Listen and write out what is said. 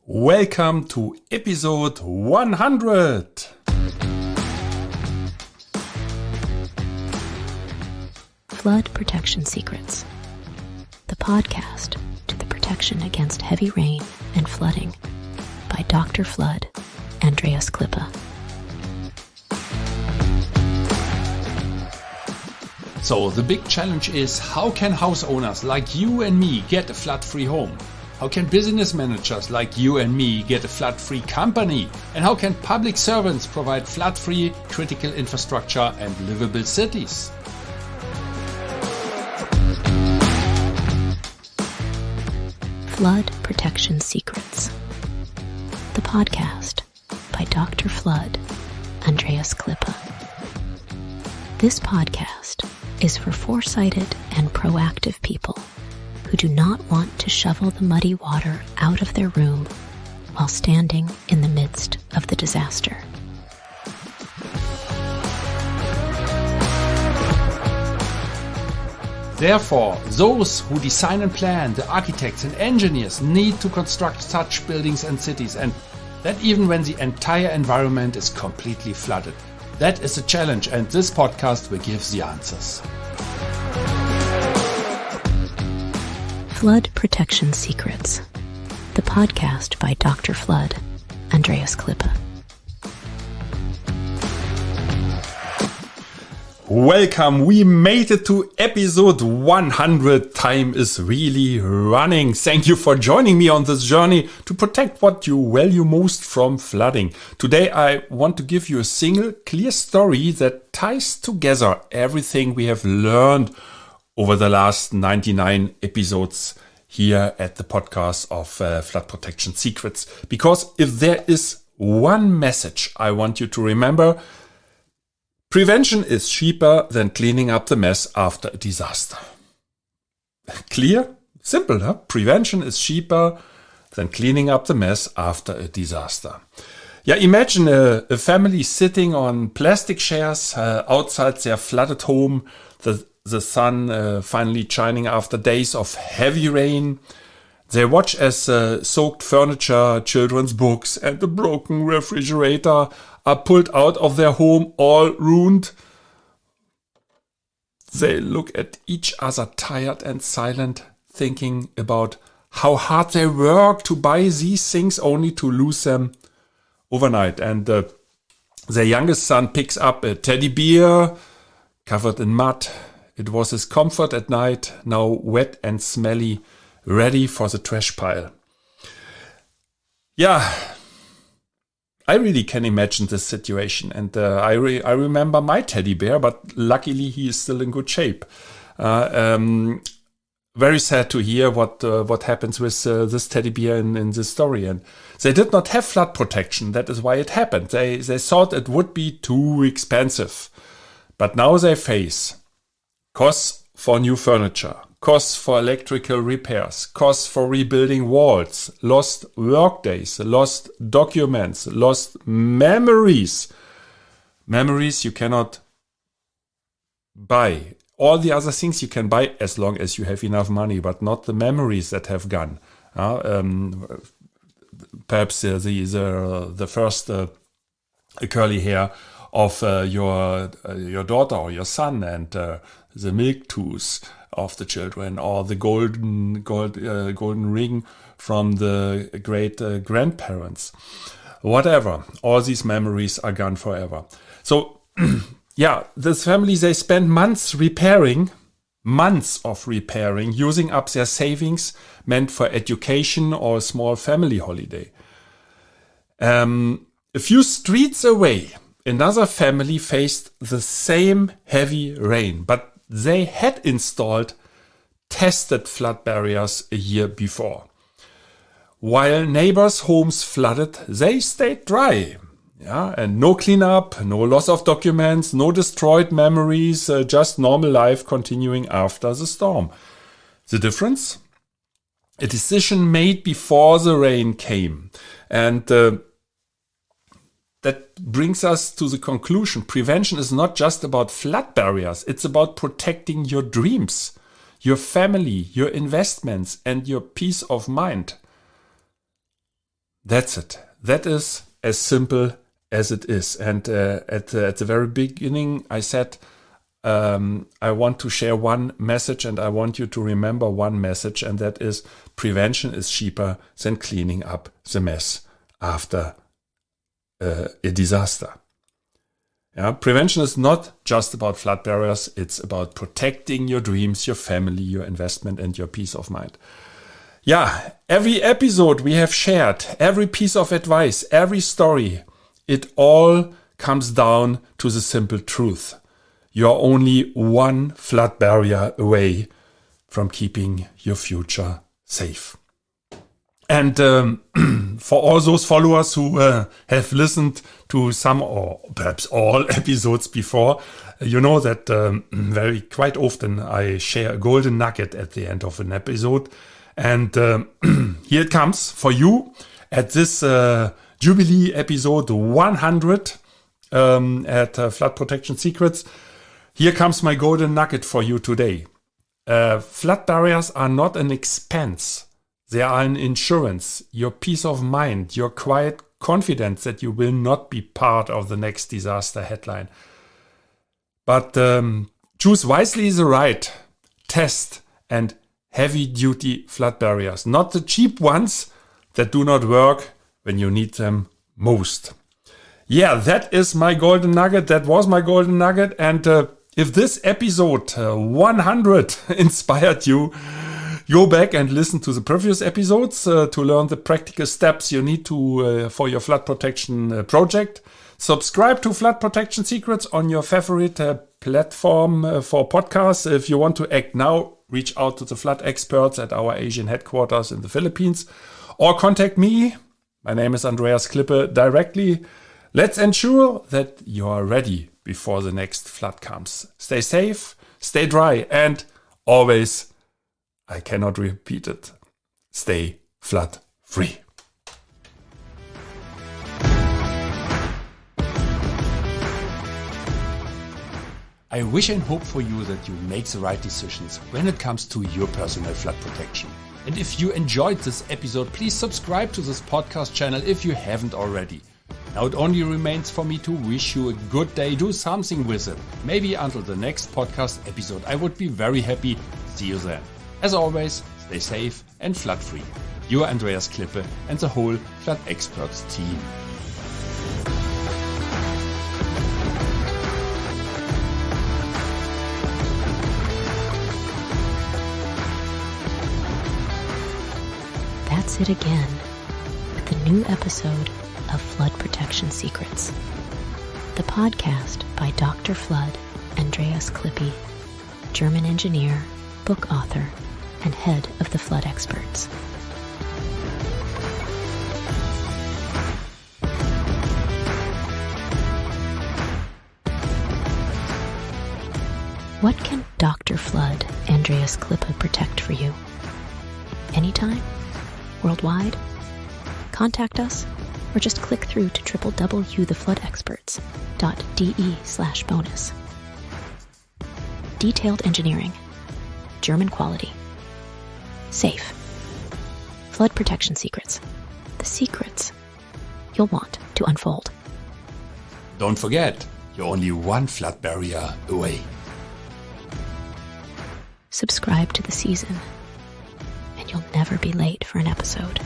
Welcome to episode 100. Flood Protection Secrets, the podcast to the protection against heavy rain and flooding by Dr. Flood, Andreas Klippe. So the big challenge is, how can house owners like you and me get a flood-free home? How can business managers like you and me get a flood-free company? And how can public servants provide flood-free critical infrastructure and livable cities? Flood Protection Secrets, the podcast by Dr. Flood, Andreas Klippe. This podcast is for foresighted and proactive people who do not want to shovel the muddy water out of their room while standing in the midst of the disaster. Therefore, those who design and plan, the architects and engineers, need to construct such buildings and cities, and that even when the entire environment is completely flooded. That is a challenge, and this podcast will give the answers. Flood Protection Secrets, the podcast by Dr. Flood, Andreas Klippe. Welcome, we made it to episode 100. Time is really running. Thank you for joining me on this journey to protect what you value most from flooding. Today I want to give you a single clear story that ties together everything we have learned over the last 99 episodes here at the podcast of Flood Protection Secrets. Because if there is one message I want you to remember, prevention is cheaper than cleaning up the mess after a disaster. Clear? Simple, huh? Prevention is cheaper than cleaning up the mess after a disaster. Yeah, imagine a family sitting on plastic chairs outside their flooded home, the sun finally shining after days of heavy rain. They watch as soaked furniture, children's books, and a broken refrigerator are pulled out of their home, all ruined. They look at each other tired and silent, thinking about how hard they work to buy these things only to lose them overnight. And their youngest son picks up a teddy bear covered in mud. It was his comfort at night, now wet and smelly, ready for the trash pile. Yeah, I really can imagine this situation, and I remember my teddy bear, but luckily he is still in good shape. Very sad to hear what happens with this teddy bear in this story. And they did not have flood protection. That is why it happened. They thought it would be too expensive, but now they face costs for new furniture, costs for electrical repairs, costs for rebuilding walls, lost work days, lost documents, lost memories. Memories you cannot buy. All the other things you can buy as long as you have enough money, but not the memories that have gone. Perhaps the first curly hair of your daughter or your son, and the milk tooth of the children, or the golden ring from the great grandparents. Whatever, all these memories are gone forever. So, yeah, this family, they spend months of repairing, using up their savings meant for education or a small family holiday. A few streets away, another family faced the same heavy rain, but they had installed tested flood barriers a year before. While neighbors' homes flooded, they stayed dry. Yeah, and no cleanup, no loss of documents, no destroyed memories, just normal life continuing after the storm. The difference? A decision made before the rain came. And that brings us to the conclusion. Prevention is not just about flood barriers. It's about protecting your dreams, your family, your investments, and your peace of mind. That's it. That is as simple as it is. And at the very beginning, I said, I want to share one message, and I want you to remember one message, and that is prevention is cheaper than cleaning up the mess after a disaster. Yeah, prevention is not just about flood barriers. It's about protecting your dreams, your family, your investment, and your peace of mind. Yeah, every episode we have shared, every piece of advice, every story, it all comes down to the simple truth. You are only one flood barrier away from keeping your future safe. And for all those followers who have listened to some or perhaps all episodes before, you know that quite often I share a golden nugget at the end of an episode. And here it comes for you at this Jubilee episode 100 at Flood Protection Secrets. Here comes my golden nugget for you today. Flood barriers are not an expense. They are an insurance, your peace of mind, your quiet confidence that you will not be part of the next disaster headline. But choose wisely the right test and heavy-duty flood barriers, not the cheap ones that do not work when you need them most. Yeah, that is my golden nugget. That was my golden nugget. And if this episode 100 inspired you, go back and listen to the previous episodes to learn the practical steps you need to for your flood protection project. Subscribe to Flood Protection Secrets on your favorite platform for podcasts. If you want to act now, reach out to the flood experts at our Asian headquarters in the Philippines, or contact me. My name is Andreas Klippe directly. Let's ensure that you are ready before the next flood comes. Stay safe, stay dry, and always, I cannot repeat it, stay flood free. I wish and hope for you that you make the right decisions when it comes to your personal flood protection. And if you enjoyed this episode, please subscribe to this podcast channel if you haven't already. Now it only remains for me to wish you a good day. Do something with it. Maybe until the next podcast episode. I would be very happy. See you then. As always, stay safe and flood free. Your Andreas Klippe and the whole Flood Experts team. That's it again with the new episode of Flood Protection Secrets, the podcast by Dr. Flood Andreas Klippe, German engineer, book author, and head of the Flood Experts. What can Dr. Flood Andreas Klippe protect for you? Anytime? Worldwide? Contact us or just click through to www.floodexperts.de/bonus. Detailed engineering. German quality. Safe. Flood Protection Secrets. The secrets you'll want to unfold. Don't forget, you're only one flood barrier away. Subscribe to the season, and you'll never be late for an episode.